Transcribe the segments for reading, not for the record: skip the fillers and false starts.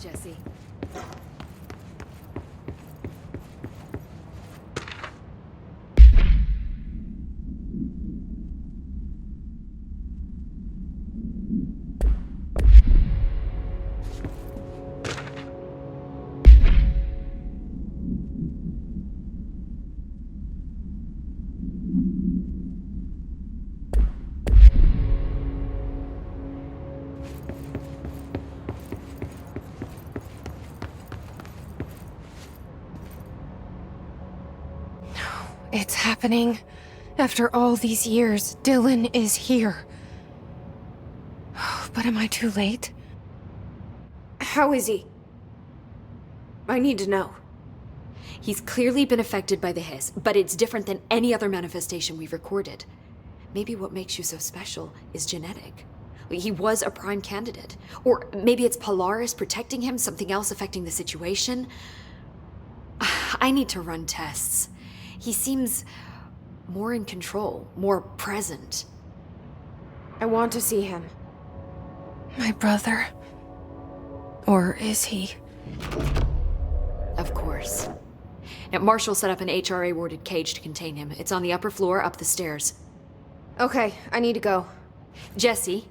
Jesse. It's happening. After all these years, Dylan is here. But am I too late? How is he? I need to know. He's clearly been affected by the hiss, but it's different than any other manifestation we've recorded. Maybe what makes you so special is genetic. He was a prime candidate. Or maybe it's Polaris protecting him, something else affecting the situation. I need to run tests. He seems more in control, more present. I want to see him. My brother. Or is he? Of course. Now, Marshall set up an HRA-warded cage to contain him. It's on the upper floor, up the stairs. Okay, I need to go. Jesse,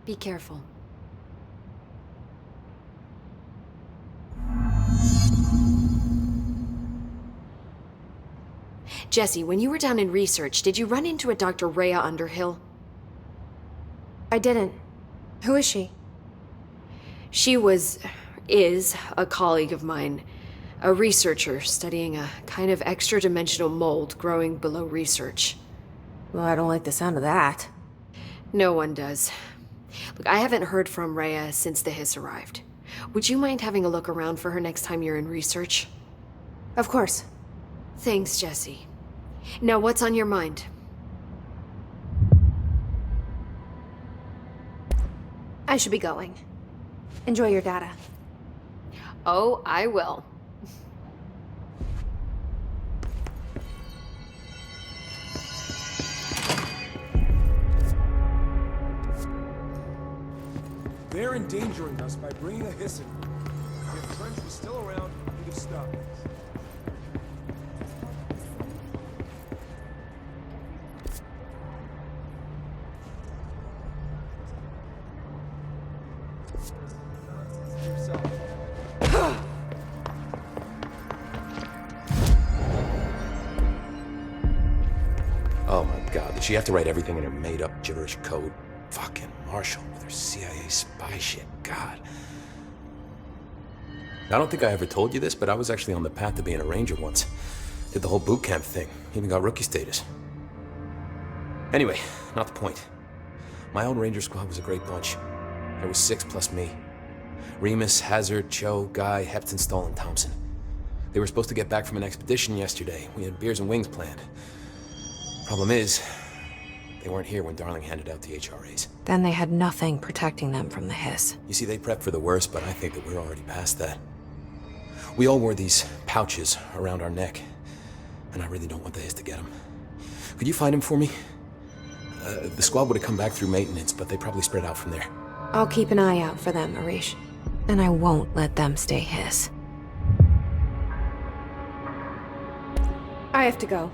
be careful. Jesse, when you were down in research, did you run into a Dr. Rhea Underhill? I didn't. Who is she? She is a colleague of mine, a researcher studying a kind of extra-dimensional mold growing below research. Well, I don't like the sound of that. No one does. Look, I haven't heard from Rhea since the hiss arrived. Would you mind having a look around for her next time you're in research? Of course. Thanks, Jesse. Now, what's on your mind? I should be going. Enjoy your data. Oh, I will. They're endangering us by bringing a hiss in. If Trench was still around, he'd have stopped us. Oh my god, did she have to write everything in her made-up gibberish code? Fucking Marshall with her CIA spy shit, God. I don't think I ever told you this, but I was actually on the path to being a ranger once. Did the whole boot camp thing, even got rookie status. Anyway, not the point. My old ranger squad was a great bunch. There was 6 plus me. Remus, Hazard, Cho, Guy, Heptonstall, and Thompson. They were supposed to get back from an expedition yesterday. We had beers and wings planned. Problem is, they weren't here when Darling handed out the HRAs. Then they had nothing protecting them from the hiss. You see, they prepped for the worst, but I think that we're already past that. We all wore these pouches around our neck, and I really don't want the hiss to get them. Could you find them for me? The squad would have come back through maintenance, but they probably spread out from there. I'll keep an eye out for them, Arish. And I won't let them stay hiss. I have to go.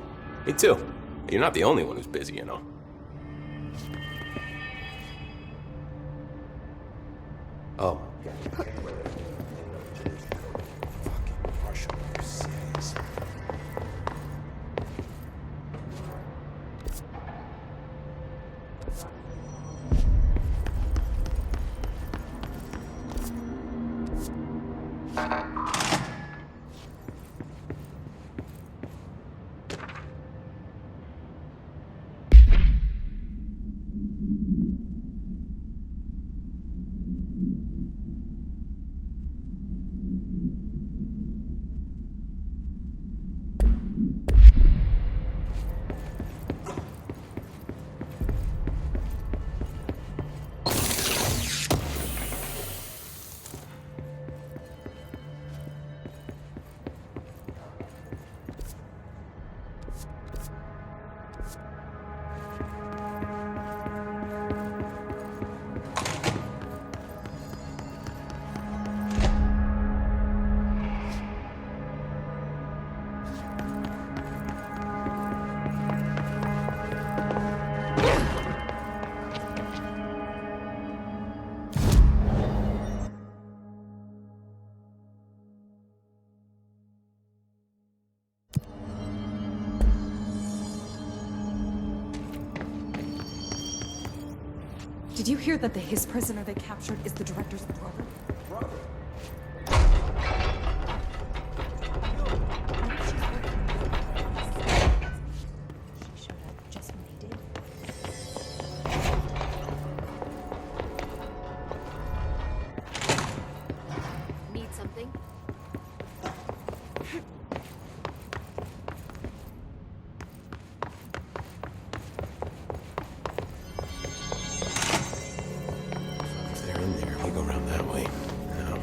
Me too. You're not the only one who's busy, you know. Oh, yeah. Fucking Marshall, you're serious. Did you hear that the Hiss prisoner they captured is the director's brother? Brother. She showed up just when he did. Need something? If they're in there, we go around that way. Now.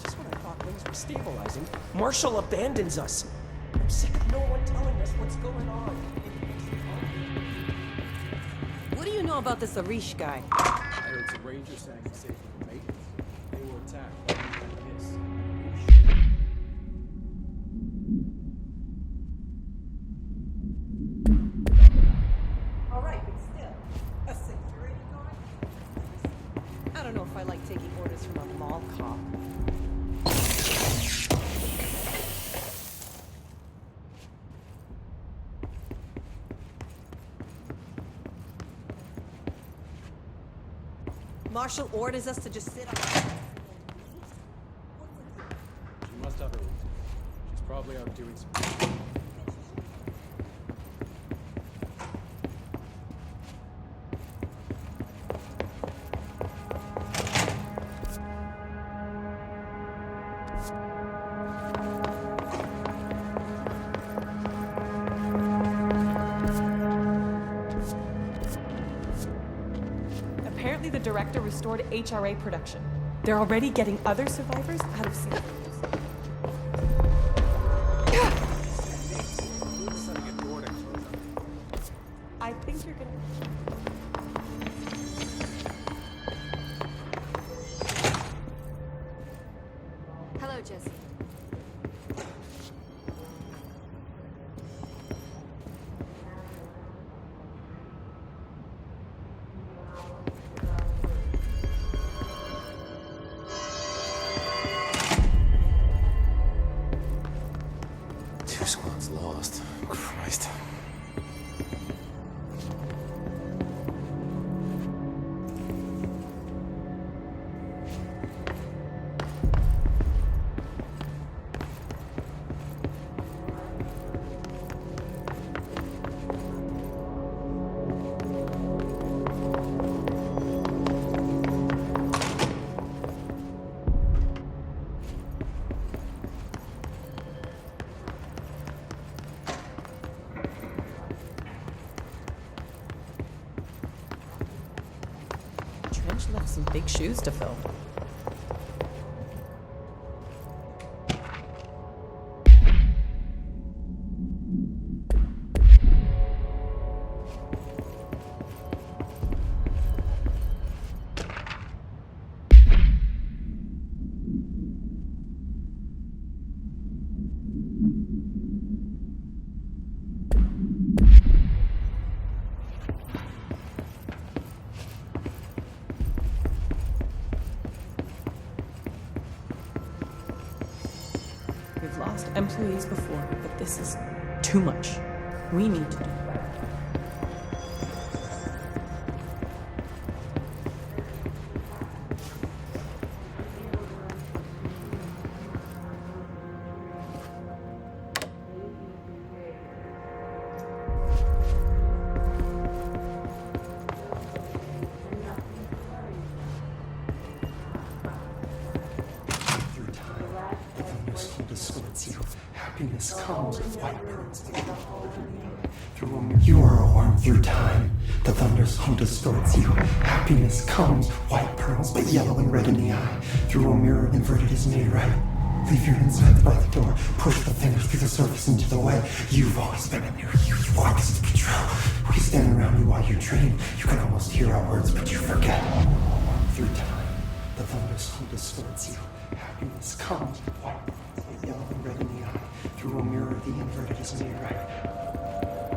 Just when I thought things were stabilizing, Marshall abandons us. I'm sick of no one telling us what's going on. What do you know about this Arish guy? I heard some rangers saying he's safe from the Matrix. They were attacked by the Hiss. All right, but still, a security guard? I don't know if I like taking orders from a mall cop. Marshall orders us to just sit on. She must have her reason. She's probably out doing some. Apparently the director restored HRA production. They're already getting other survivors out of San I think you're gonna... Hello, Jesse. Two squads lost. Christ. Trench left some big shoes to fill. lost employees before, but this is too much. We need to do better. Happiness comes with white pearls. Through a mirror, you are a worm through time. The thunder's hum distorts you. Happiness comes, white pearls, but yellow and red in the eye. Through a mirror, inverted is made right. Leave your insides by the door. Push the fingers through the surface into the way. You've always been a near you. You want this to be true. We stand around you while you dream. You can almost hear our words, but you forget. Through time, the thunder's hum distorts you. Happiness comes, white pearls, but yellow and red in the eye. Through a mirror, the inverted is made right.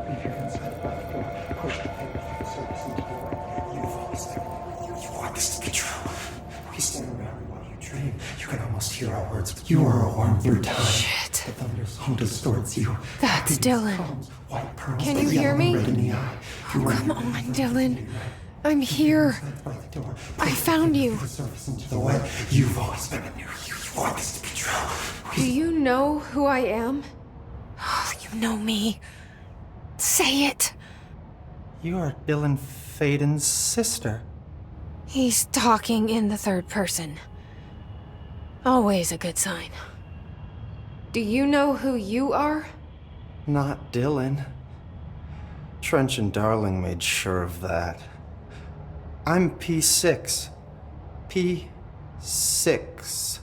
Leave your inside by the door. Push the fingers through the surface into the way. You've always been with you. You want this to be true. We stand around you while you dream. You can almost hear our words, but you are a worm through time. Shit. The thunder's hum distorts you. That's Dylan. Comes, white pearls, Can but you hear yellow me? and red in the eye. Oh, come on, Dylan. I'm here. I found you. The surface into the way. You've always been a near you. You want this to be true. Do you know who I am? Oh, you know me. Say it. You are Dylan Faden's sister. He's talking in the third person. Always a good sign. Do you know who you are? Not Dylan. Trench and Darling made sure of that. I'm P6. P6.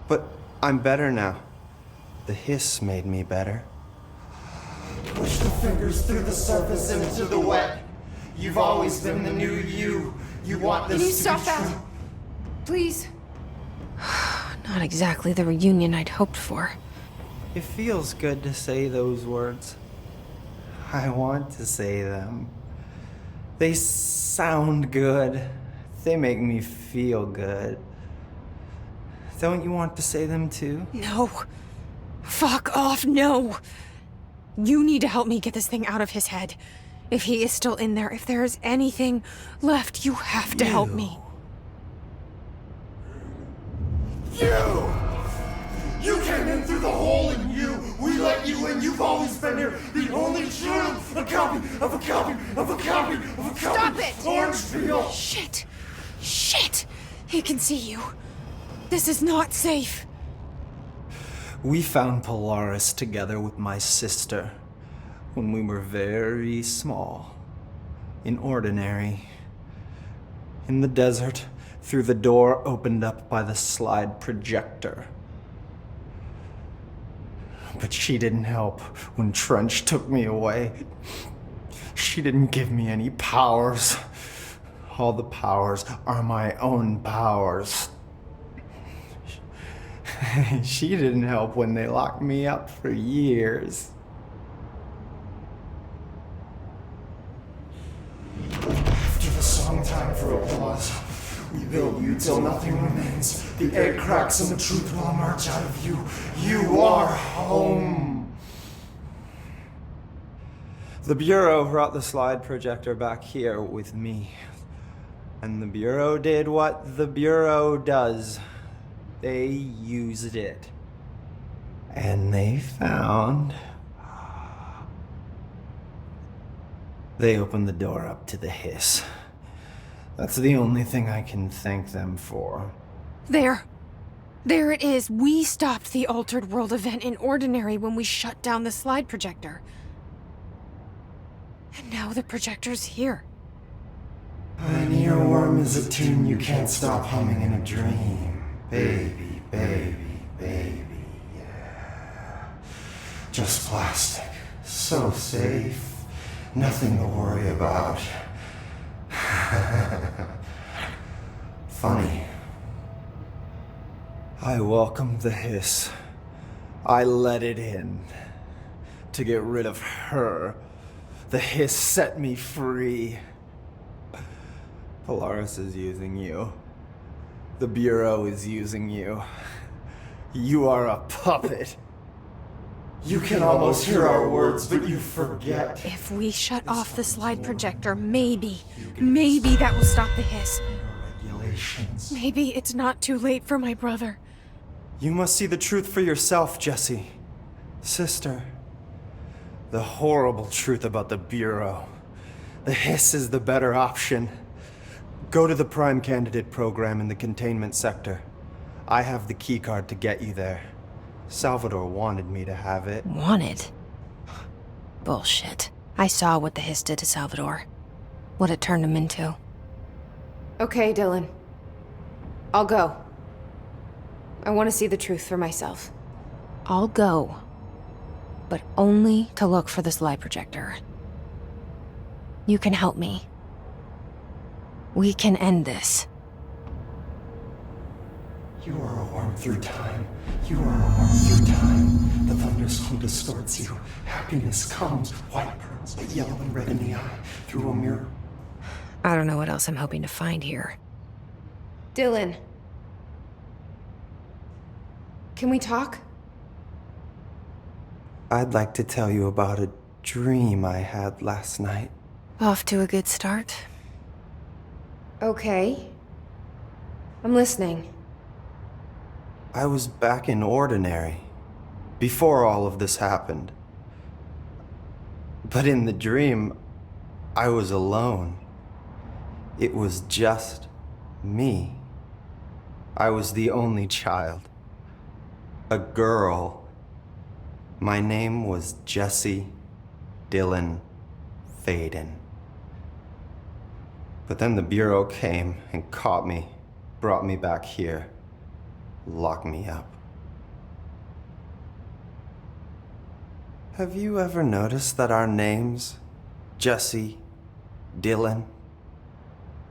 But I'm better now. The hiss made me better. Push the fingers through the surface into the wet. You've always been the new you. You want this Can you to stop be that? true. Please. Not exactly the reunion I'd hoped for. It feels good to say those words. I want to say them. They sound good. They make me feel good. Don't you want to say them too? No. Fuck off, no. You need to help me get this thing out of his head. If he is still in there, if there is anything left, you have to help me. You! You came in through the hole in you! We let you in, you've always been here! The only true! A copy of a copy of a copy of a copy! Stop it! Orange peel! Shit! Shit! He can see you. This is not safe. We found Polaris together with my sister when we were very small. In Ordinary. In the desert, through the door opened up by the slide projector. But she didn't help when Trench took me away. She didn't give me any powers. All the powers are my own powers. She didn't help when they locked me up for years. After the song time for applause, we build you till nothing remains. The egg cracks and the truth will emerge out of you. You are home. The Bureau brought the slide projector back here with me. And the Bureau did what the Bureau does. They used it. And they found... They opened the door up to the hiss. That's the only thing I can thank them for. There. There it is. We stopped the Altered World event in Ordinary when we shut down the slide projector. And now the projector's here. An earworm is a tune you can't stop humming in a dream. Baby, baby, baby, yeah. Just plastic. So safe. Nothing to worry about. Funny. I welcomed the hiss. I let it in. To get rid of her. The hiss set me free. Polaris is using you. The Bureau is using you. You are a puppet. You can almost hear our words, but you forget. If we shut off the slide projector, maybe that will stop the hiss. Regulations. Maybe it's not too late for my brother. You must see the truth for yourself, Jesse. Sister. The horrible truth about the Bureau. The hiss is the better option. Go to the Prime Candidate program in the containment sector. I have the keycard to get you there. Salvador wanted me to have it. Wanted? Bullshit. I saw what the hiss did to Salvador. What it turned him into. Okay, Dylan. I'll go. I want to see the truth for myself. I'll go. But only to look for this light projector. You can help me. We can end this. You are a worm through time. You are a worm through time. The thunderstorm distorts you. Happiness comes, white pearls, but yellow and red in the eye, through a mirror. I don't know what else I'm hoping to find here. Dylan. Can we talk? I'd like to tell you about a dream I had last night. Off to a good start. Okay. I'm listening. I was back in Ordinary, before all of this happened. But in the dream, I was alone. It was just me. I was the only child. A girl. My name was Jesse Dylan Faden. But then the Bureau came and caught me, brought me back here, locked me up. Have you ever noticed that our names, Jesse, Dylan,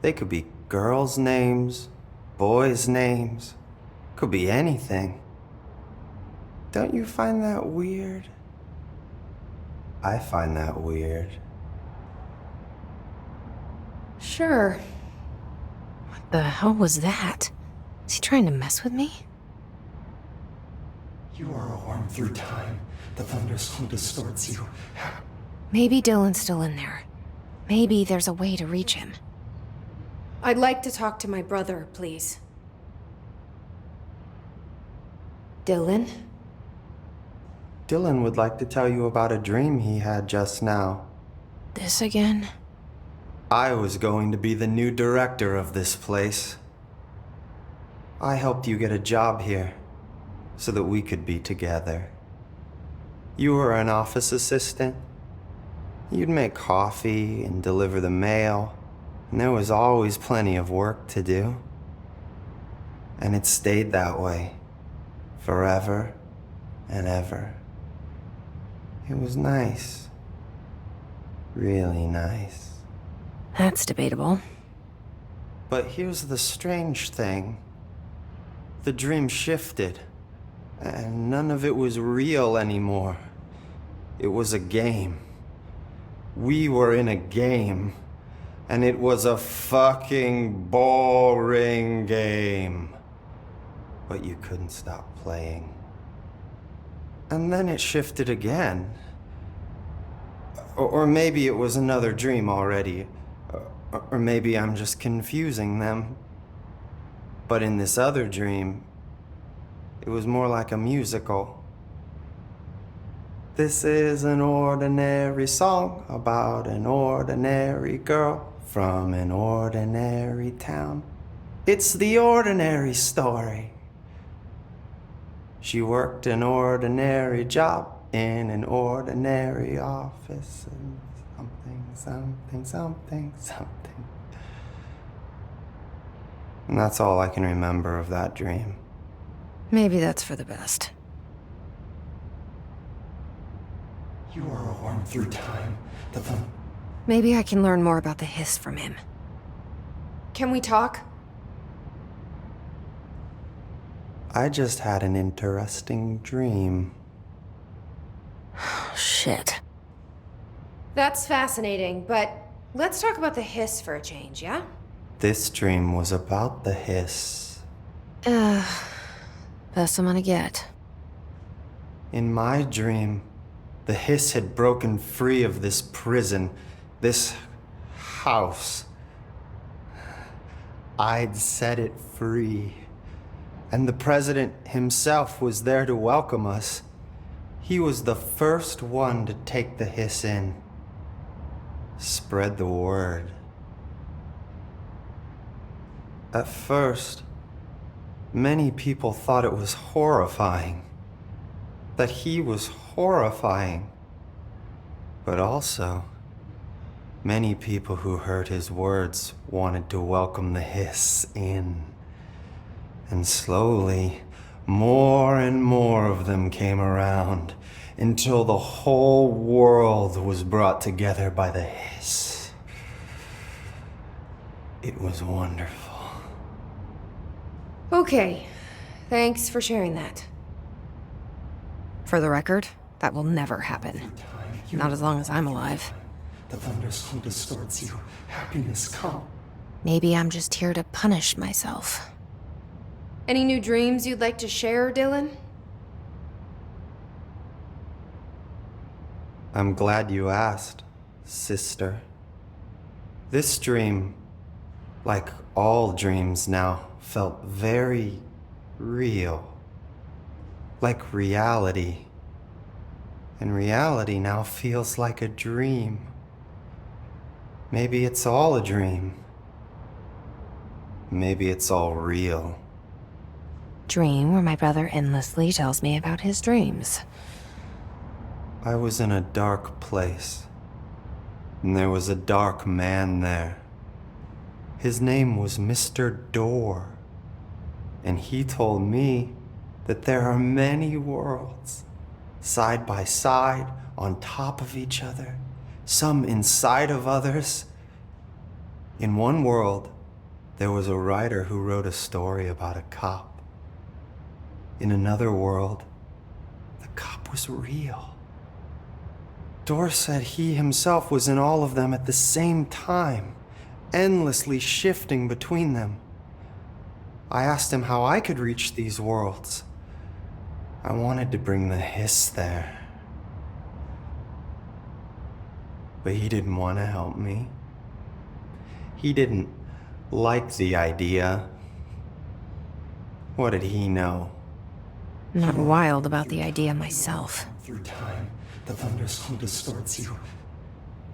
they could be girls' names, boys' names, could be anything. Don't you find that weird? I find that weird. Sure. What the hell was that? Is he trying to mess with me? You are a worm through time. The thunderstorm distorts you. Maybe Dylan's still in there. Maybe there's a way to reach him. I'd like to talk to my brother, please. Dylan? Dylan would like to tell you about a dream he had just now. This again? I was going to be the new director of this place. I helped you get a job here, so that we could be together. You were an office assistant. You'd make coffee and deliver the mail, and there was always plenty of work to do. And it stayed that way, forever and ever. It was nice. Really nice. That's debatable. But here's the strange thing. The dream shifted, and none of it was real anymore. It was a game. We were in a game, and it was a fucking boring game. But you couldn't stop playing. And then it shifted again. Or maybe it was another dream already. Or maybe I'm just confusing them. But in this other dream, it was more like a musical. This is an ordinary song about an ordinary girl from an ordinary town. It's the ordinary story. She worked an ordinary job in an ordinary office and something. And that's all I can remember of that dream. Maybe that's for the best. You are a worm through time. Maybe I can learn more about the hiss from him. Can we talk? I just had an interesting dream. Shit. That's fascinating, but let's talk about the hiss for a change, yeah? This dream was about the hiss. Best I'm gonna get. In my dream, the hiss had broken free of this prison, this house. I'd set it free. And the president himself was there to welcome us. He was the first one to take the hiss in. Spread the word. At first, many people thought it was horrifying. That he was horrifying. But also, many people who heard his words wanted to welcome the hiss in. And slowly, more and more of them came around until the whole world was brought together by the hiss. It was wonderful. Okay, thanks for sharing that. For the record, that will never happen. Not as long as I'm alive. The thunderstorm distorts you. Happiness comes. Maybe I'm just here to punish myself. Any new dreams you'd like to share, Dylan? I'm glad you asked, sister. This dream, like all dreams now, felt very real. Like reality. And reality now feels like a dream. Maybe it's all a dream. Maybe it's all real. Dream where my brother endlessly tells me about his dreams. I was in a dark place, and there was a dark man there. His name was Mr. Door, and he told me that there are many worlds, side by side, on top of each other, some inside of others. In one world, there was a writer who wrote a story about a cop. In another world, the cop was real. Door said he himself was in all of them at the same time, endlessly shifting between them. I asked him how I could reach these worlds. I wanted to bring the hiss there. But he didn't want to help me. He didn't like the idea. What did he know? I'm not wild about the idea myself. Through time, the thunderstorm distorts you.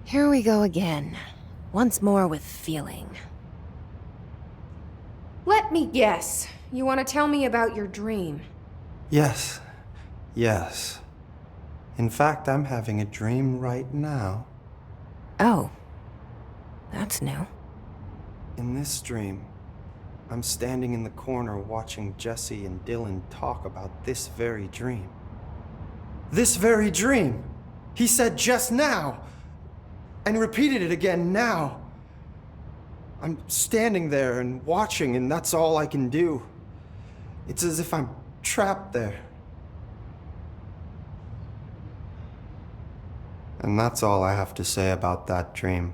Here we go again. Once more with feeling. Let me guess. You want to tell me about your dream? Yes. Yes. In fact, I'm having a dream right now. Oh. That's new. In this dream, I'm standing in the corner watching Jesse and Dylan talk about this very dream. This very dream! He said just now! And repeated it again now. I'm standing there and watching, and that's all I can do. It's as if I'm trapped there. And that's all I have to say about that dream.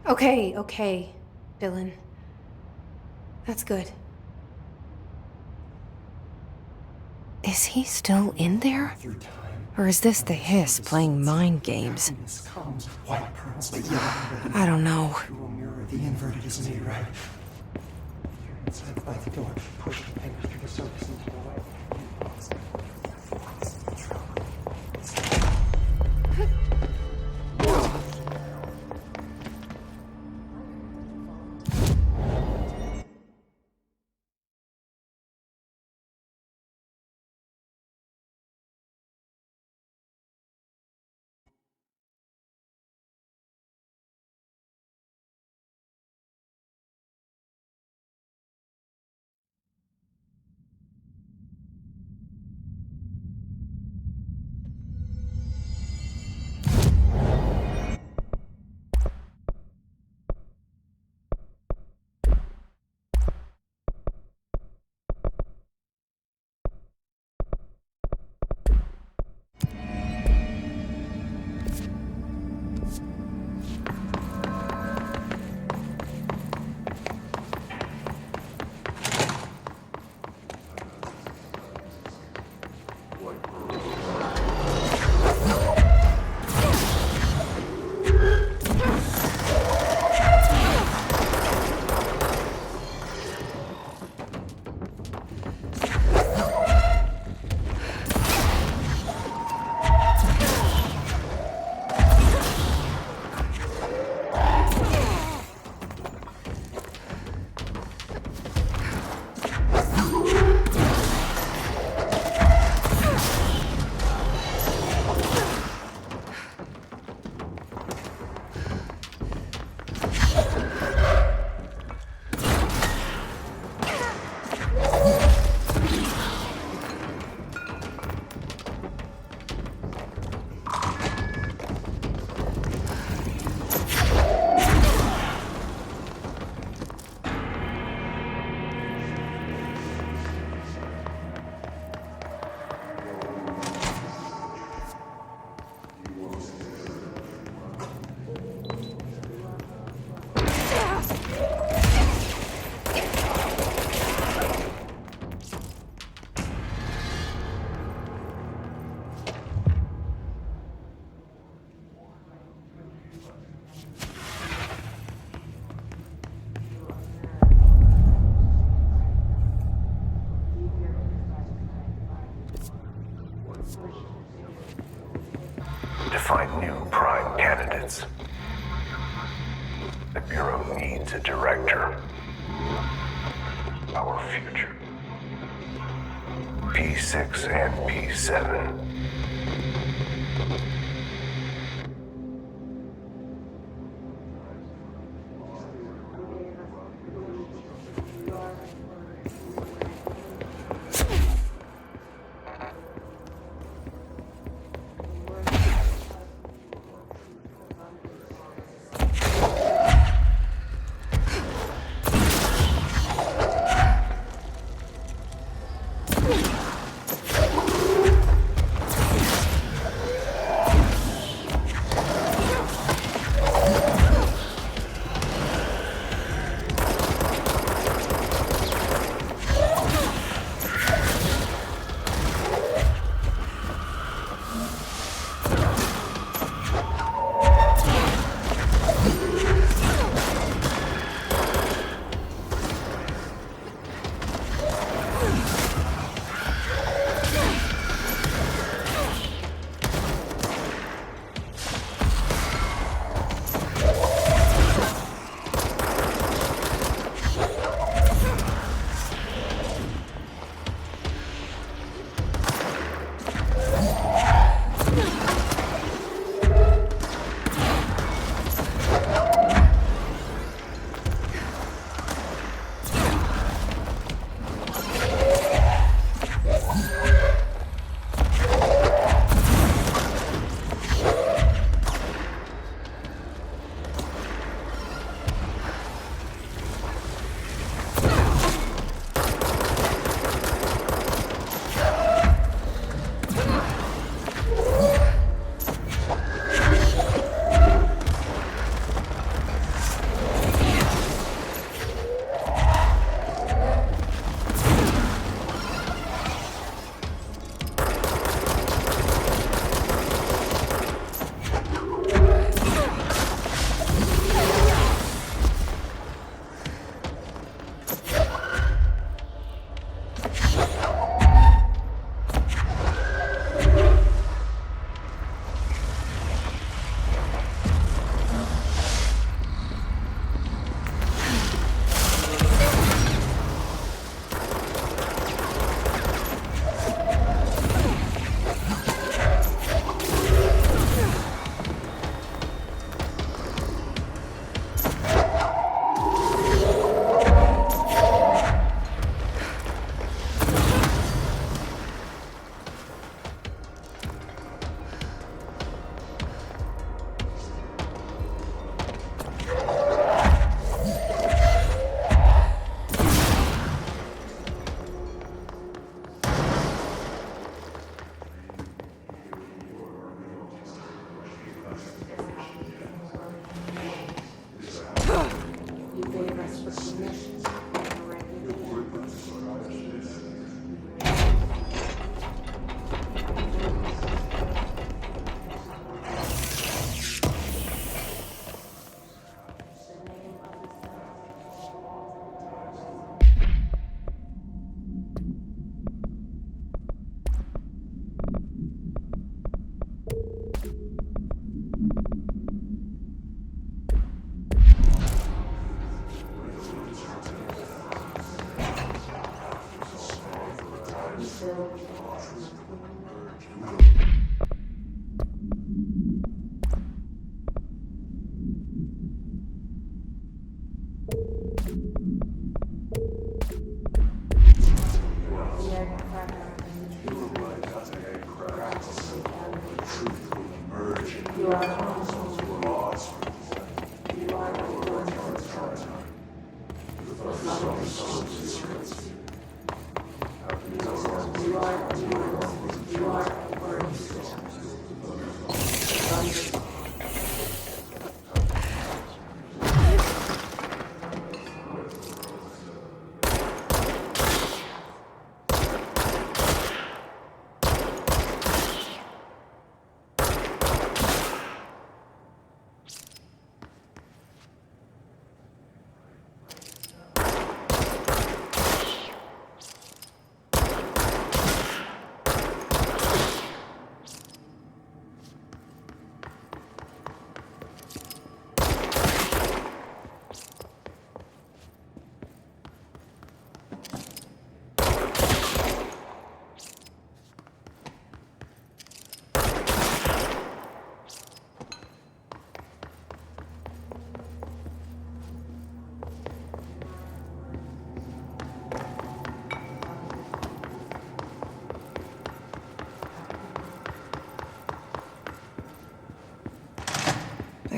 Okay, Dylan. That's good. Is he still in there? Through time, Or is this the hiss playing mind games? happiness comes, white pearls, but yellow. I don't know. Through a mirror, the inverted is made right. You're inside by the door. Push the finger through the surface into the light. candidates. The Bureau needs a director. Our future. P6 and P7.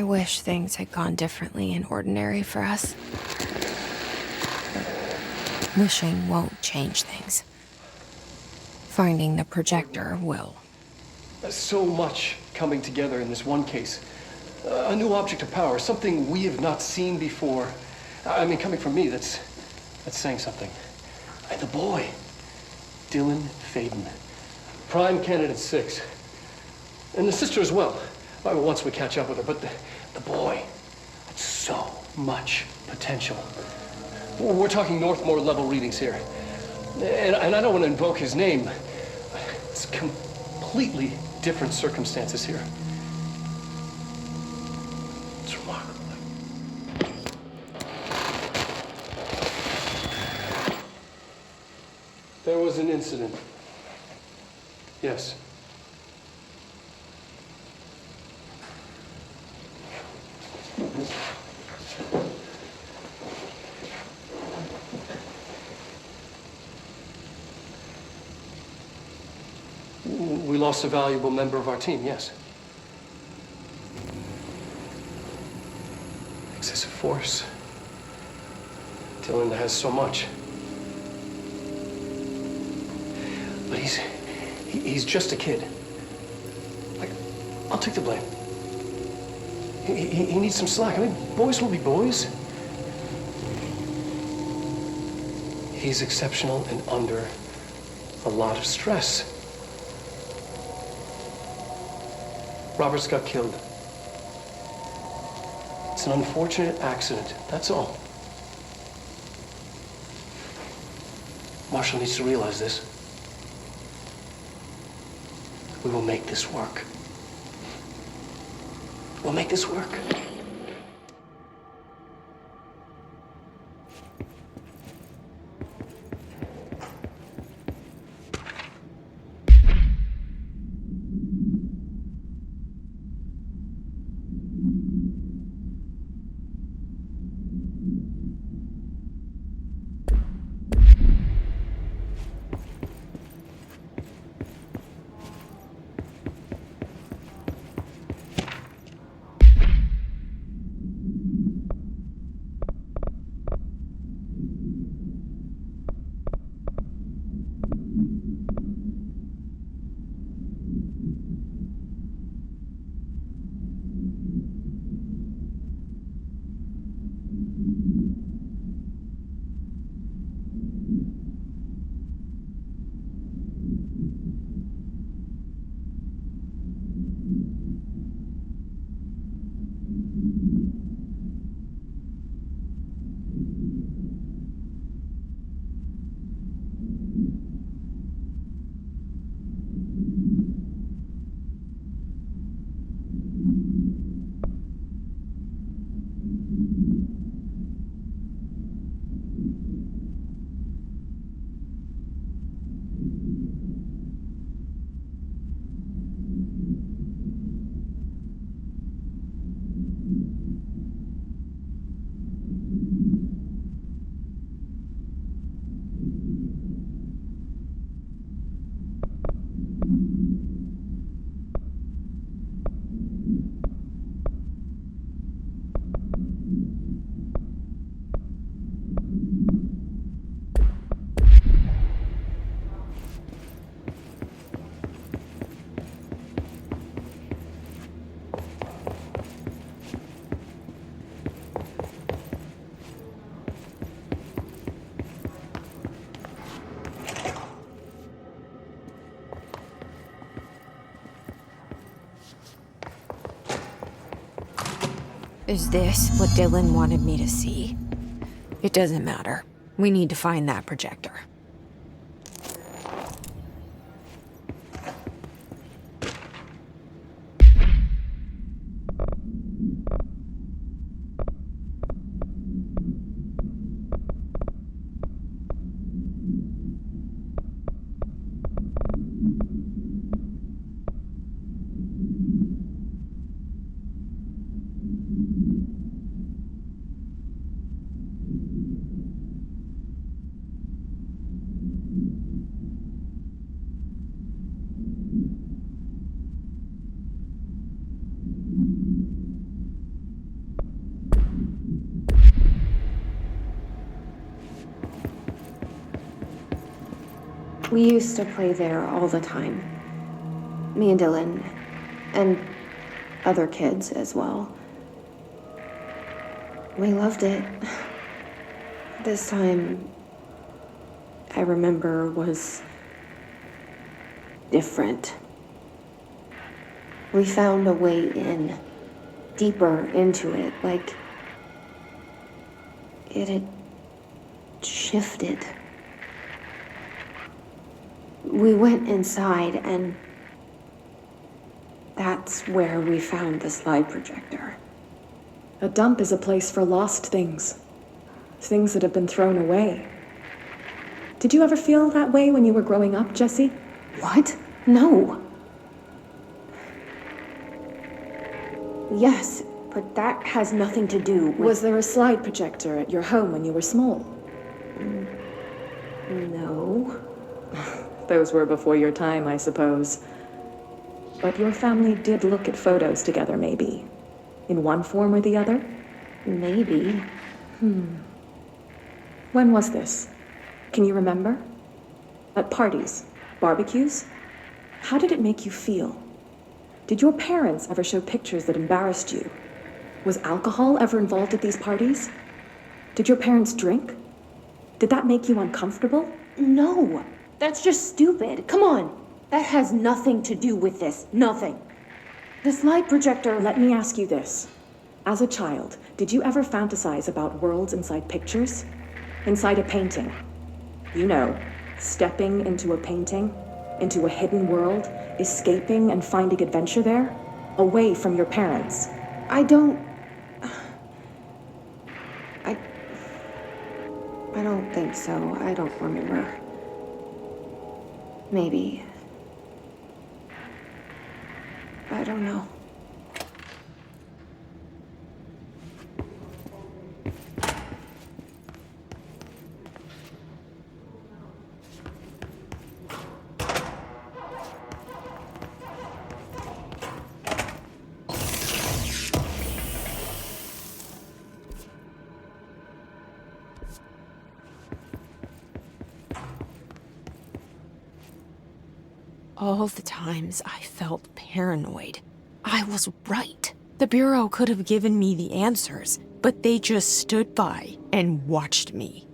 wish things had gone differently in Ordinary for us. But wishing won't change things. Finding the projector will. So much coming together in this one case. A new object of power, something we have not seen before. I mean, coming from me, that's saying something. And the boy, Dylan Faden, prime candidate 6. And the sister as well. Well, once we catch up with her, but the boy, so much potential. We're talking Northmore level readings here. And I don't want to invoke his name. It's completely different circumstances here. It's remarkable. There was an incident. Yes. We lost a valuable member of our team, yes. Excessive force. Dylan has so much. But he's just a kid. Like, I'll take the blame. He needs some slack. I mean, boys will be boys. He's exceptional and under a lot of stress. Roberts got killed. It's an unfortunate accident, that's all. Marshall needs to realize this. We will make this work. We'll make this work. Is this what Dylan wanted me to see? It doesn't matter. We need to find that projector. We used to play there all the time. Me and Dylan, and other kids as well. We loved it. This time, I remember, was different. We found a way in, deeper into it, like it had shifted. We went inside, and that's where we found the slide projector. A dump is a place for lost things. Things that have been thrown away. Did you ever feel that way when you were growing up, Jesse? What? No. Yes, but that has nothing to do with... Was there a slide projector at your home when you were small? No. Those were before your time, I suppose. But your family did look at photos together, maybe. In one form or the other? Maybe. When was this? Can you remember? At parties? Barbecues? How did it make you feel? Did your parents ever show pictures that embarrassed you? Was alcohol ever involved at these parties? Did your parents drink? Did that make you uncomfortable? No. That's just stupid. Come on. That has nothing to do with this. Nothing. The slide projector, let me ask you this. As a child, did you ever fantasize about worlds inside pictures? Inside a painting? You know, stepping into a painting, into a hidden world, escaping and finding adventure there, away from your parents. I don't think so. I don't remember. Maybe. I don't know. All the times I felt paranoid, I was right. The Bureau could have given me the answers, but they just stood by and watched me.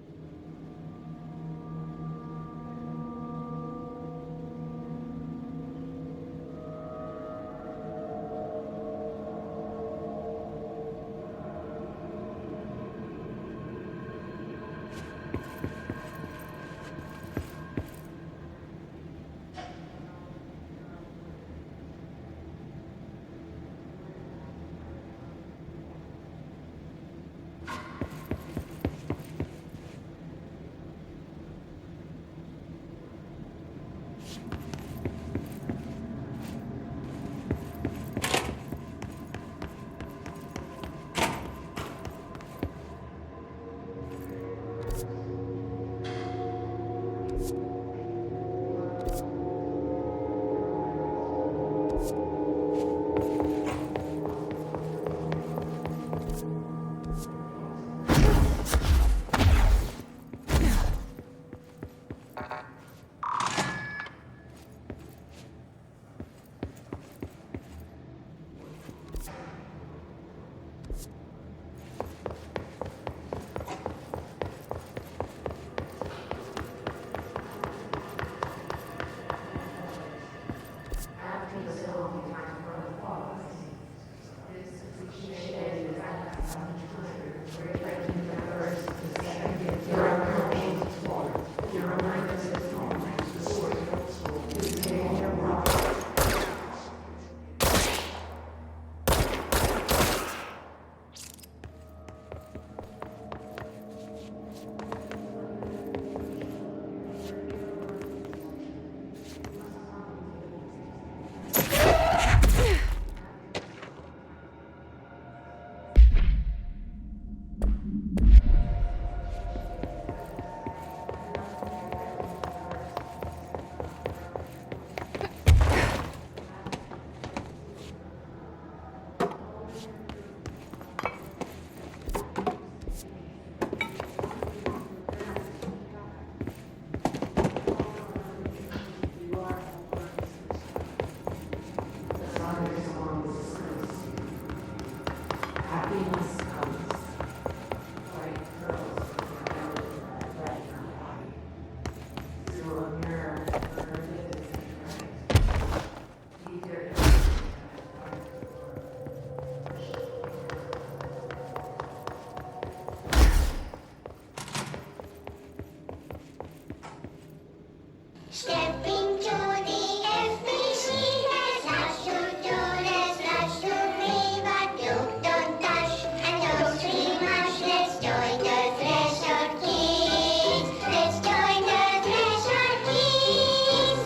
Stepping to the FBC, there's lots to do, there's lots to be, but don't dash and don't scream much. Let's join the Threshold Kids. Let's join the Threshold Kids.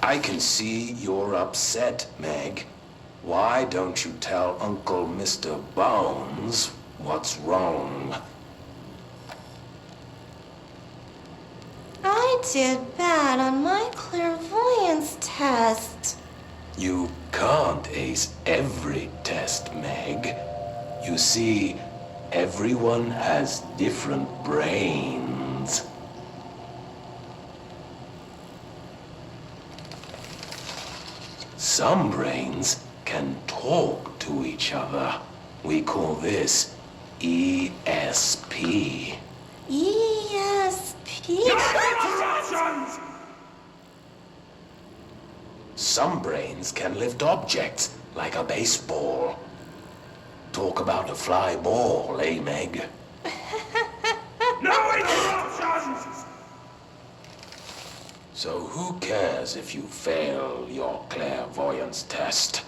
I can see you're upset, Meg. Why don't you tell Uncle Mr. Bones what's wrong? I did bad on my clairvoyance test. You can't ace every test, Meg. You see, everyone has different brains. Some brains can talk to each other. We call this ESP. ESP? Some brains can lift objects, like a baseball. Talk about a fly ball, eh, Meg? No interruptions! So who cares if you fail your clairvoyance test?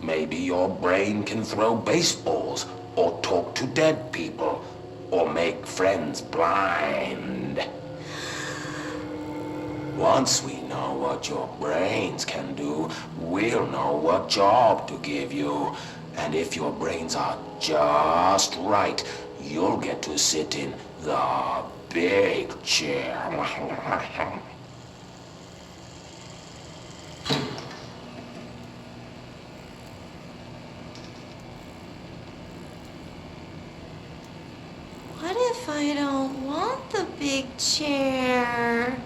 Maybe your brain can throw baseballs, or talk to dead people, or make friends blind. Once we know what your brains can do, we'll know what job to give you. And if your brains are just right, you'll get to sit in the big chair. What if I don't want the big chair?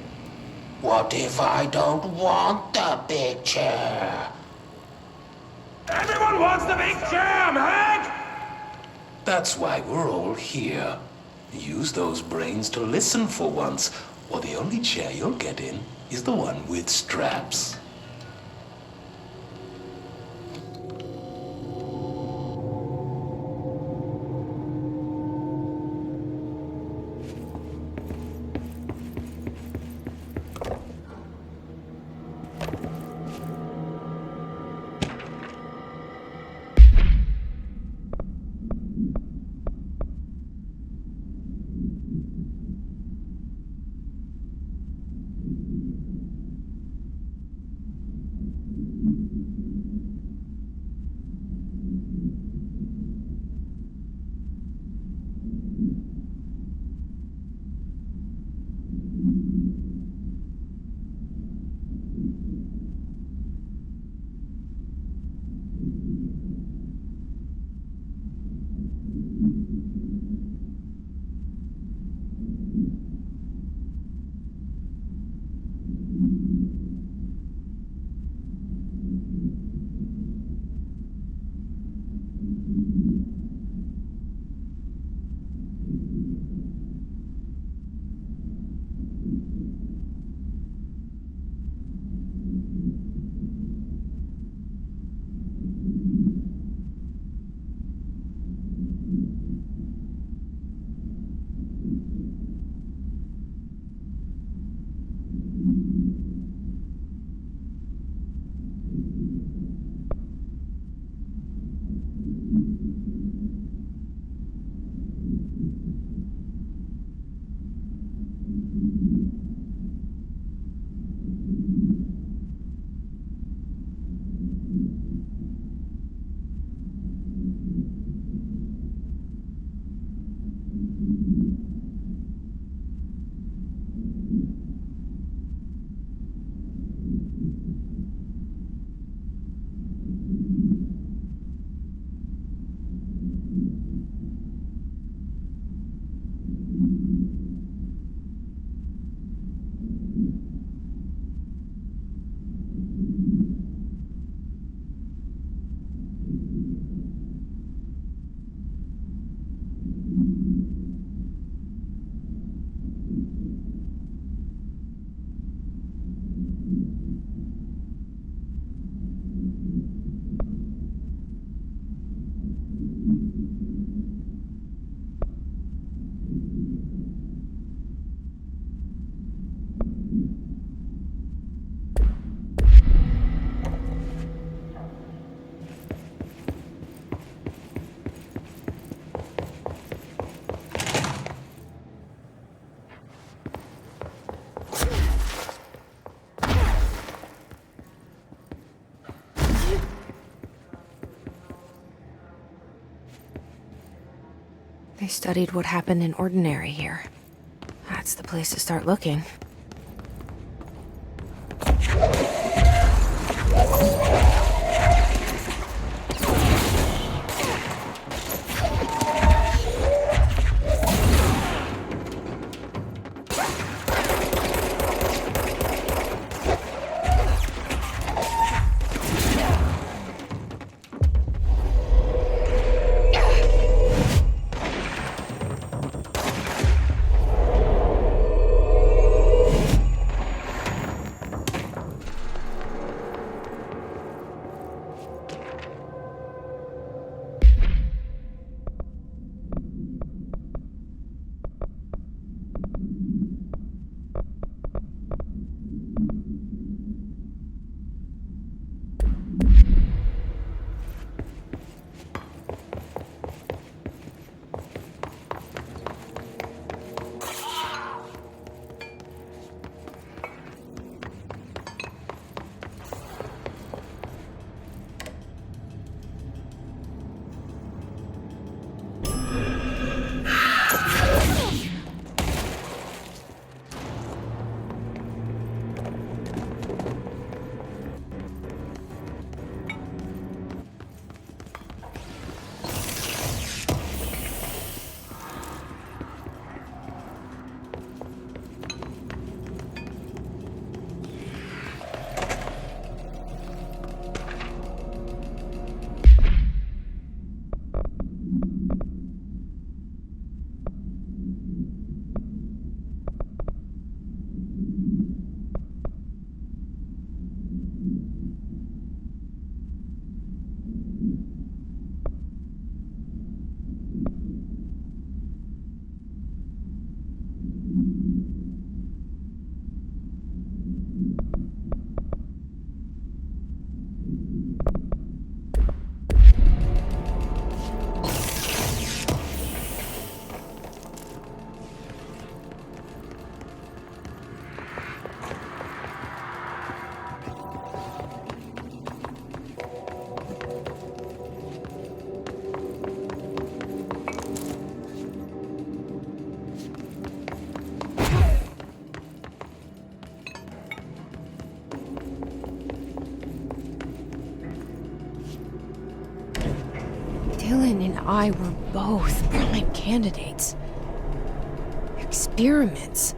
What if I don't want the big chair? Everyone wants the big chair, Meg! That's why we're all here. Use those brains to listen for once, or the only chair you'll get in is the one with straps. They studied what happened in Ordinary here. That's the place to start looking. Dylan and I were both prime candidates. Experiments.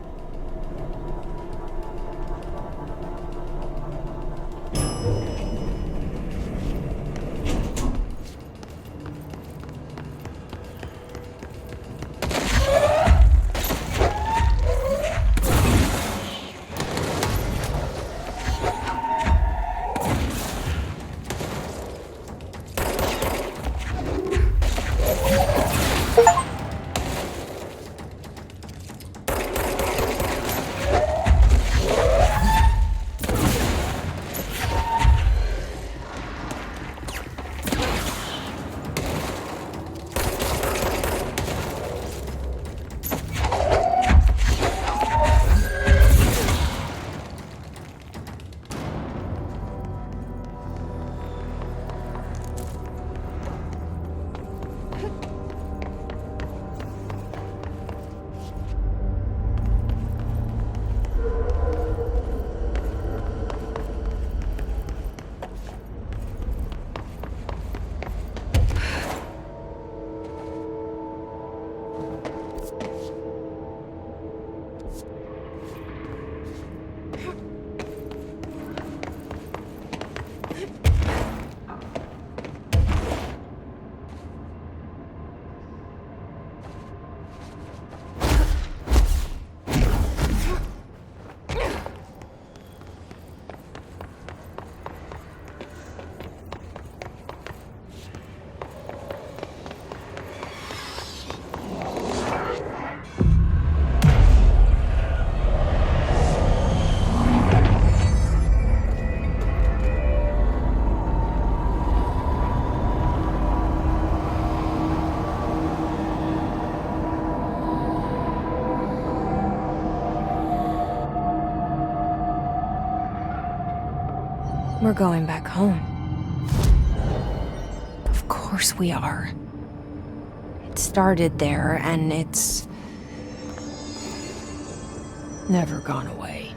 We're going back home. Of course we are. It started there, and it's never gone away.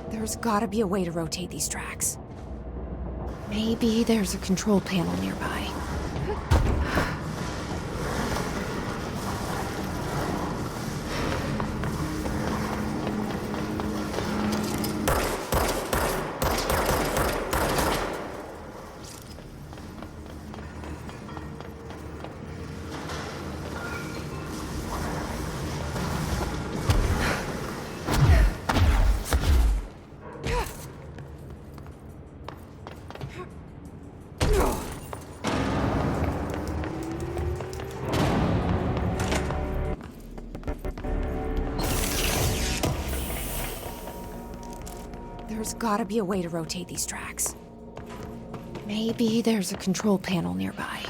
There's gotta be a way to rotate these tracks. Maybe there's a control panel nearby. There's gotta be a way to rotate these tracks. Maybe there's a control panel nearby.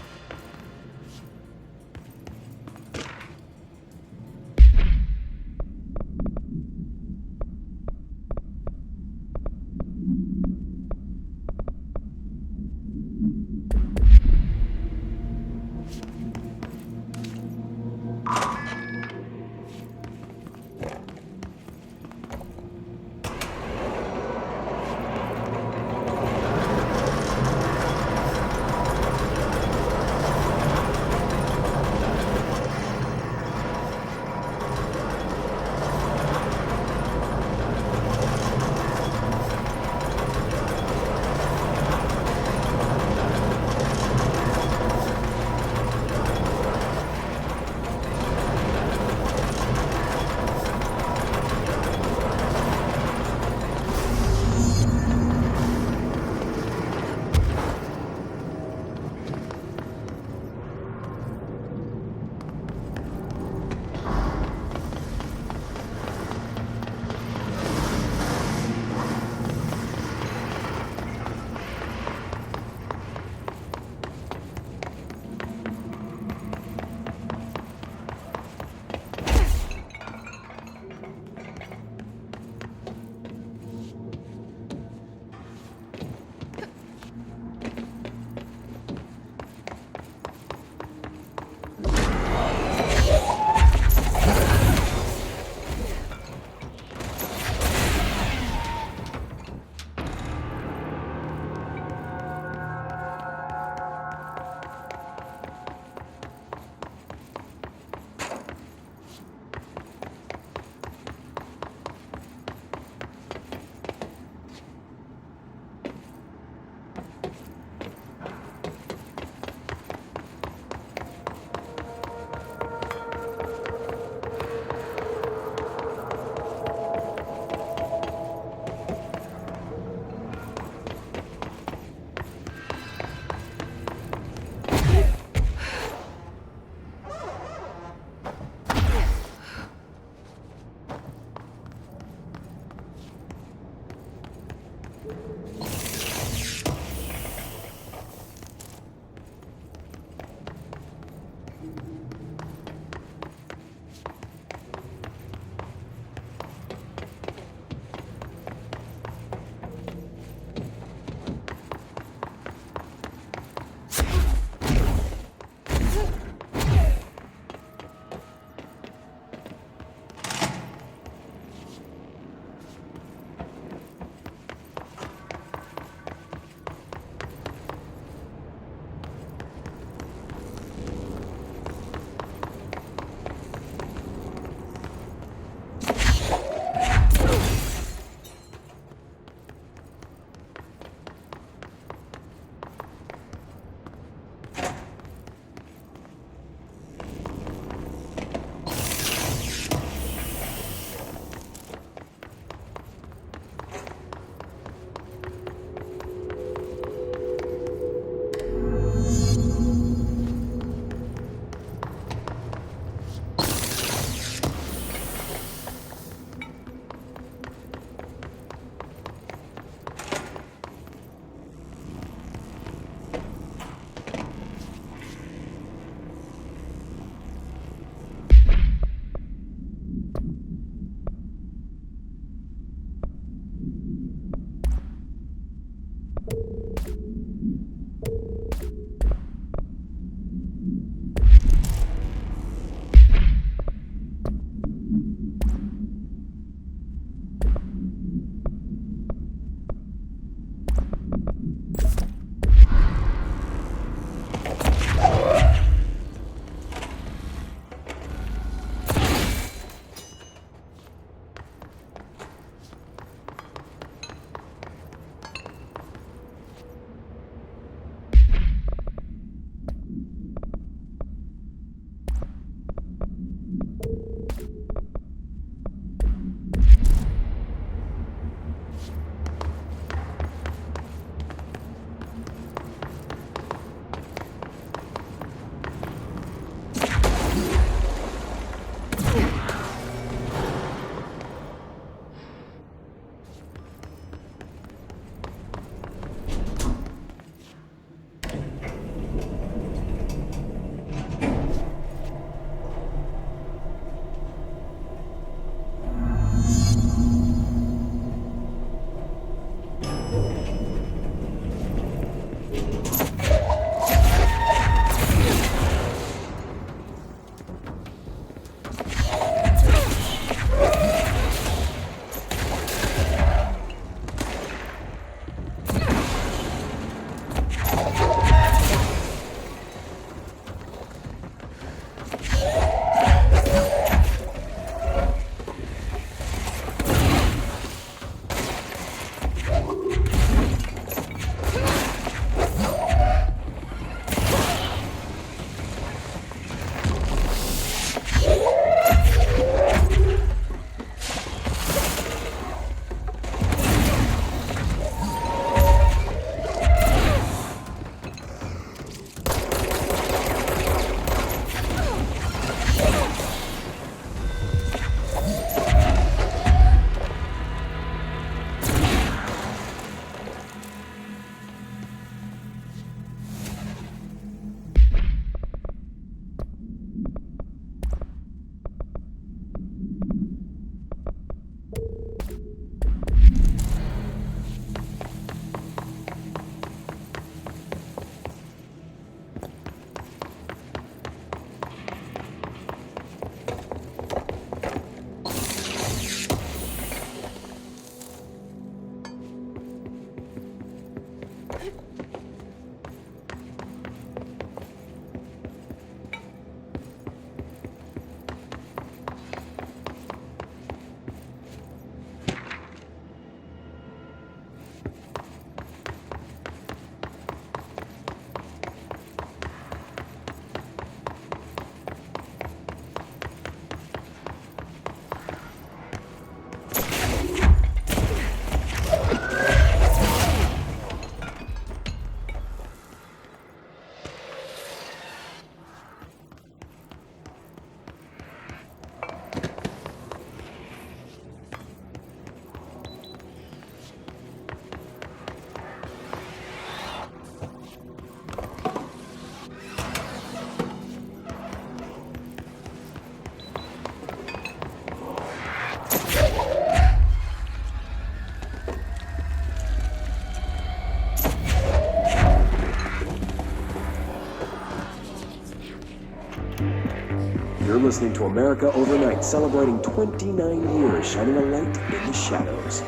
You're listening to America Overnight, celebrating 29 years, shining a light in the shadows.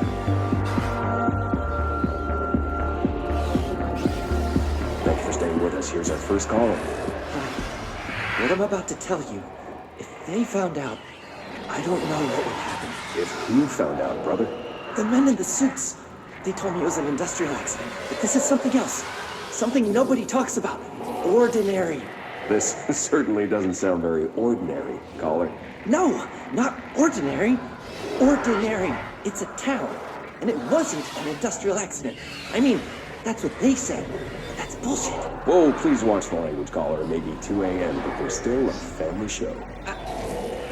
Thanks for staying with us. Here's our first caller. What I'm about to tell you, if they found out, I don't know what would happen. If who found out, brother? The men in the suits. They told me it was an industrial accident, but this is something else. Something nobody talks about. Ordinary. This certainly doesn't sound very ordinary, caller. No, not ordinary. Ordinary. It's a town. And it wasn't an industrial accident. I mean, that's what they said. But that's bullshit. Whoa, please watch the language, caller. It may be 2 a.m., but we're still a family show.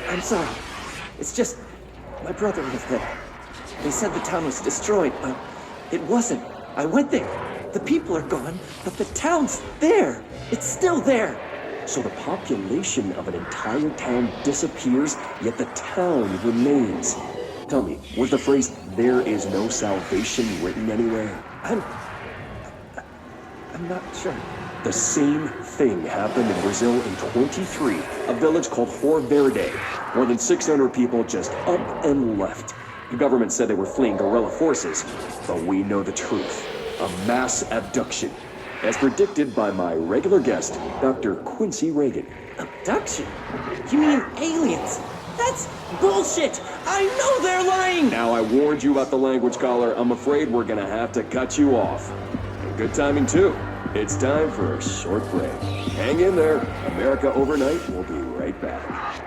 I'm sorry. It's just, my brother lived there. They said the town was destroyed, but it wasn't. I went there. The people are gone, but the town's there. It's still there. So the population of an entire town disappears, yet the town remains. Tell me, was the phrase, "there is no salvation," written anywhere? I'm not sure. The same thing happened in Brazil in 23, a village called Rio Verde. More than 600 people just up and left. The government said they were fleeing guerrilla forces, but we know the truth. A mass abduction. As predicted by my regular guest, Dr. Quincy Reagan. Abduction? You mean aliens? That's bullshit! I know they're lying! Now I warned you about the language, caller. I'm afraid we're gonna have to cut you off. And good timing, too. It's time for a short break. Hang in there. America Overnight will be right back.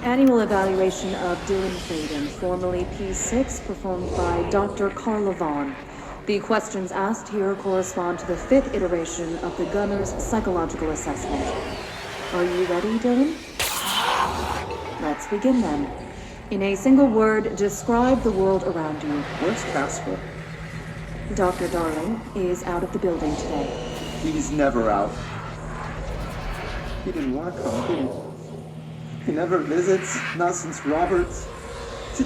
Annual evaluation of Dylan Faden, formerly P6, performed by Dr. Carla Vaughn. The questions asked here correspond to the 5th iteration of the gunner's psychological assessment. Are you ready, Dylan? Let's begin then. In a single word, describe the world around you. Where's Casper? Dr. Darling is out of the building today. He's never out. He didn't want to come, did he? He never visits, not since Roberts.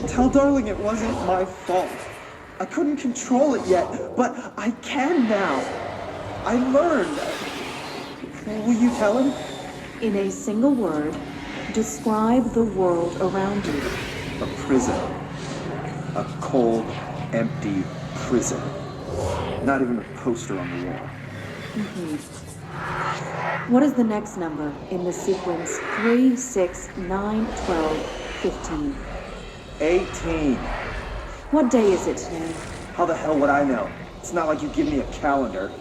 Tell Darling it wasn't my fault. I couldn't control it yet, but I can now. I learned. Will you tell him? In a single word, describe the world around you. A prison. A cold, empty prison. Not even a poster on the wall. What is the next number in the sequence 3, 6, 9, 12, 15? 18. What day is it today? How the hell would I know? It's not like you give me a calendar.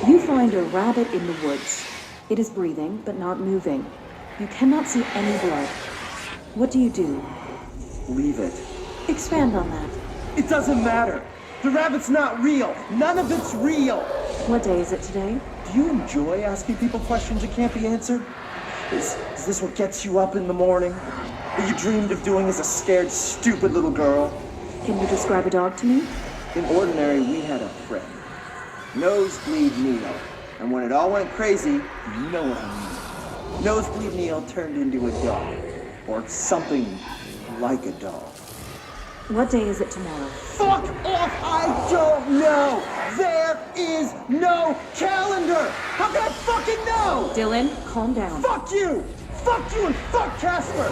You find a rabbit in the woods. It is breathing, but not moving. You cannot see any blood. What do you do? Leave it. Expand on that. It doesn't matter. The rabbit's not real. None of it's real. What day is it today? Do you enjoy asking people questions that can't be answered? Is this what gets you up in the morning? What you dreamed of doing as a scared, stupid little girl? Can you describe a dog to me? In Ordinary, we had a friend. Nosebleed Neil. And when it all went crazy, you know what I mean. Nosebleed Neil turned into a doll. Or something like a doll. What day is it tomorrow? Fuck off! I don't know! There is no calendar! How can I fucking know? Dylan, calm down. Fuck you! Fuck you and fuck Casper!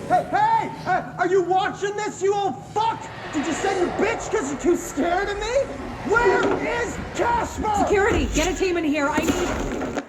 Hey! Are you watching this, you old fuck? Did you send your bitch because you're too scared of me? Where is Casper? Security, get a team in here. I need...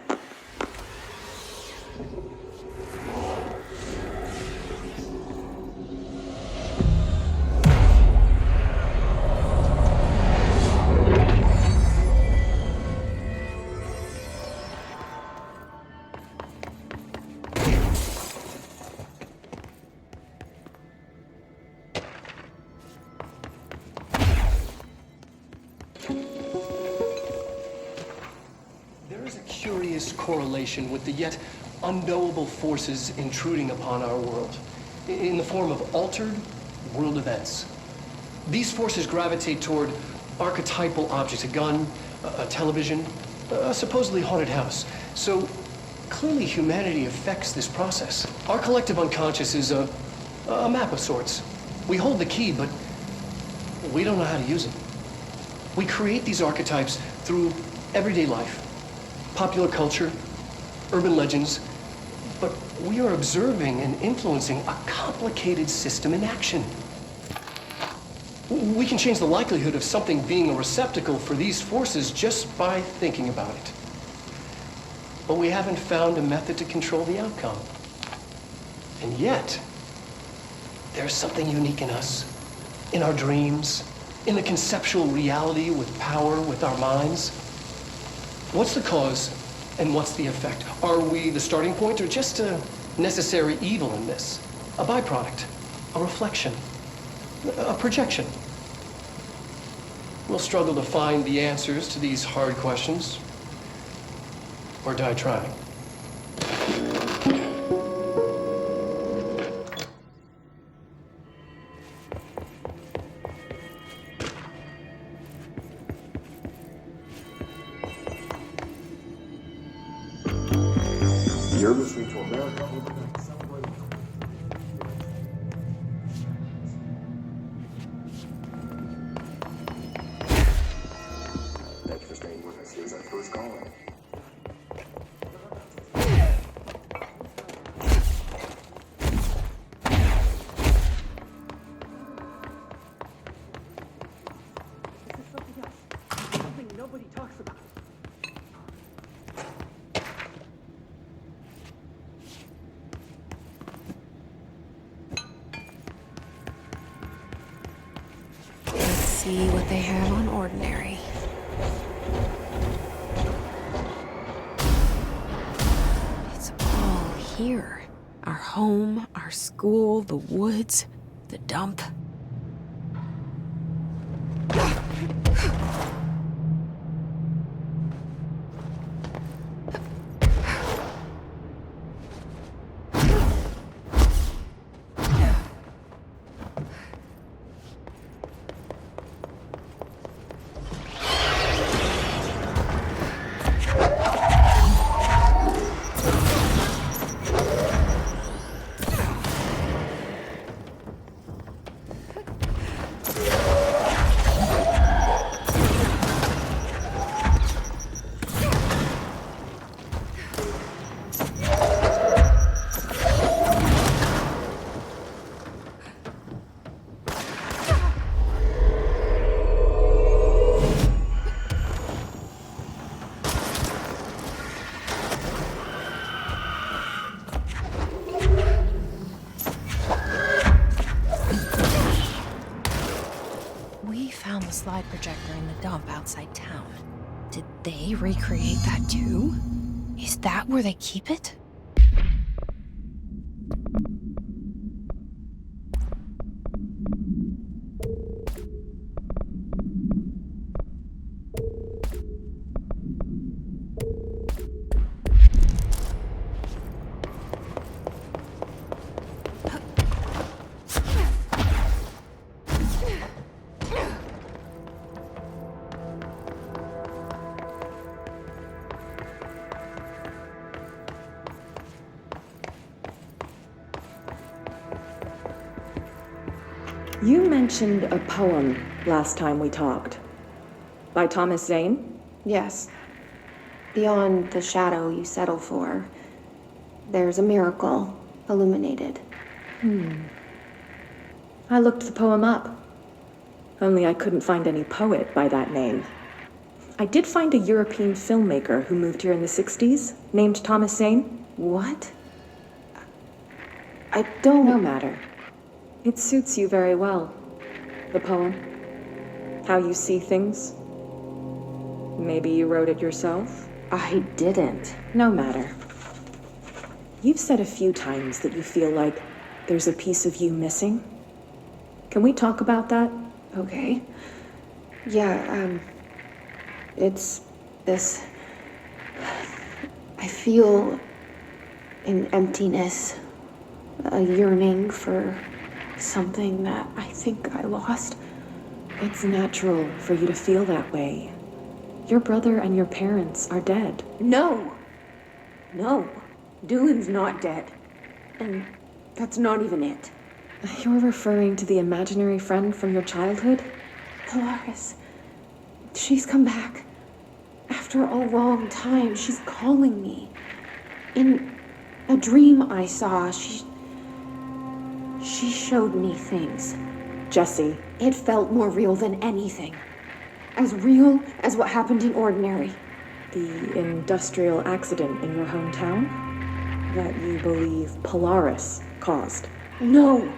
Correlation with the yet unknowable forces intruding upon our world in the form of altered world events. These forces gravitate toward archetypal objects, a gun, a television, a supposedly haunted house. So clearly humanity affects this process. Our collective unconscious is a map of sorts. We hold the key, but we don't know how to use it. We create these archetypes through everyday life. Popular culture, urban legends, but we are observing and influencing a complicated system in action. We can change the likelihood of something being a receptacle for these forces just by thinking about it. But we haven't found a method to control the outcome. And yet, there's something unique in us, in our dreams, in the conceptual reality with power with our minds. What's the cause and what's the effect? Are we the starting point or just a necessary evil in this? A byproduct, a reflection, a projection? We'll struggle to find the answers to these hard questions or die trying. You're listening to America. Thank you for staying with us. Here's our first caller. Something nobody talks about. See what they have on ordinary. It's all here. Our home, our school, the woods, the dump. Slide projector in the dump outside town. Did they recreate that too? Is that where they keep it? You mentioned a poem last time we talked. By Thomas Zane? Yes. Beyond the shadow you settle for, there's a miracle illuminated. I looked the poem up. Only I couldn't find any poet by that name. I did find a European filmmaker who moved here in the 60s, named Thomas Zane. What? I don't... No matter. It suits you very well. The poem. How you see things. Maybe you wrote it yourself? I didn't. No matter. You've said a few times that you feel like there's a piece of you missing. Can we talk about that? Okay. Yeah, it's this... I feel an emptiness, a yearning for something that I think I lost. It's natural for you to feel that way. Your brother and your parents are dead. No! No. Dylan's not dead. And that's not even it. You're referring to the imaginary friend from your childhood? Polaris. She's come back. After a long time, she's calling me. In a dream I saw, she showed me things. Jesse. It felt more real than anything. As real as what happened in Ordinary. The industrial accident in your hometown? That you believe Polaris caused? No,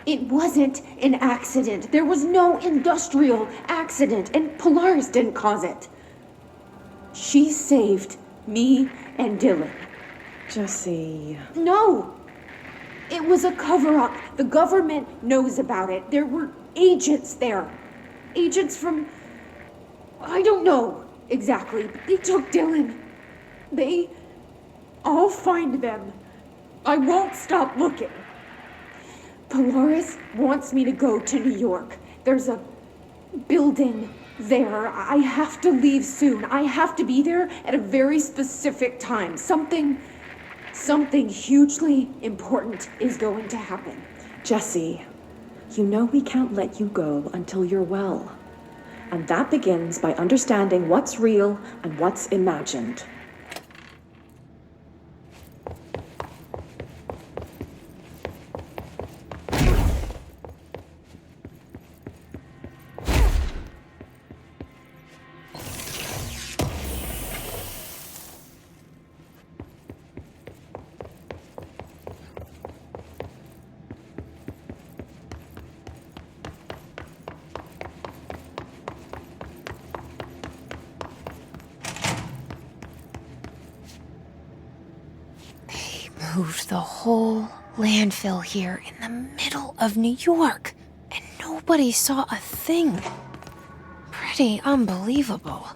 it wasn't an accident. There was no industrial accident, and Polaris didn't cause it. She saved me and Dylan. Jesse... No! It was a cover-up. The government knows about it. There were agents there. Agents from... I don't know exactly, but they took Dylan. I'll find them. I won't stop looking. Polaris wants me to go to New York. There's a building there. I have to leave soon. I have to be there at a very specific time. Something hugely important is going to happen. Jesse, you know we can't let you go until you're well. And that begins by understanding what's real and what's imagined. Moved the whole landfill here in the middle of New York, and nobody saw a thing. Pretty unbelievable.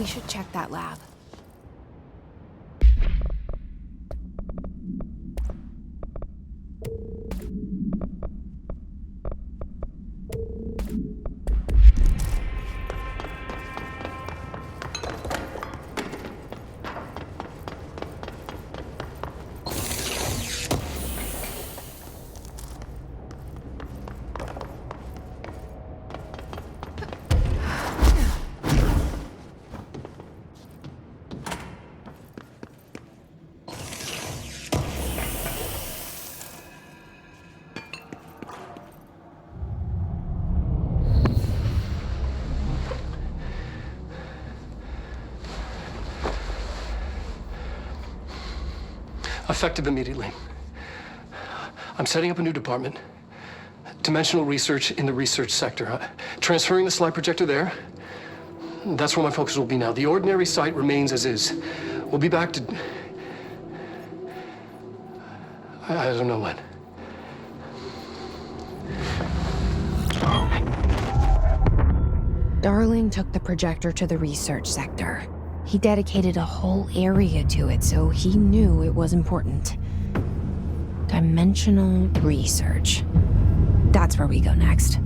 should check that lab. Effective immediately. I'm setting up a new department. Dimensional research in the research sector. Transferring the slide projector there. That's where my focus will be now. The ordinary site remains as is. We'll be back to... I don't know when. Darling took the projector to the research sector. He dedicated a whole area to it, so he knew it was important. Dimensional research. That's where we go next.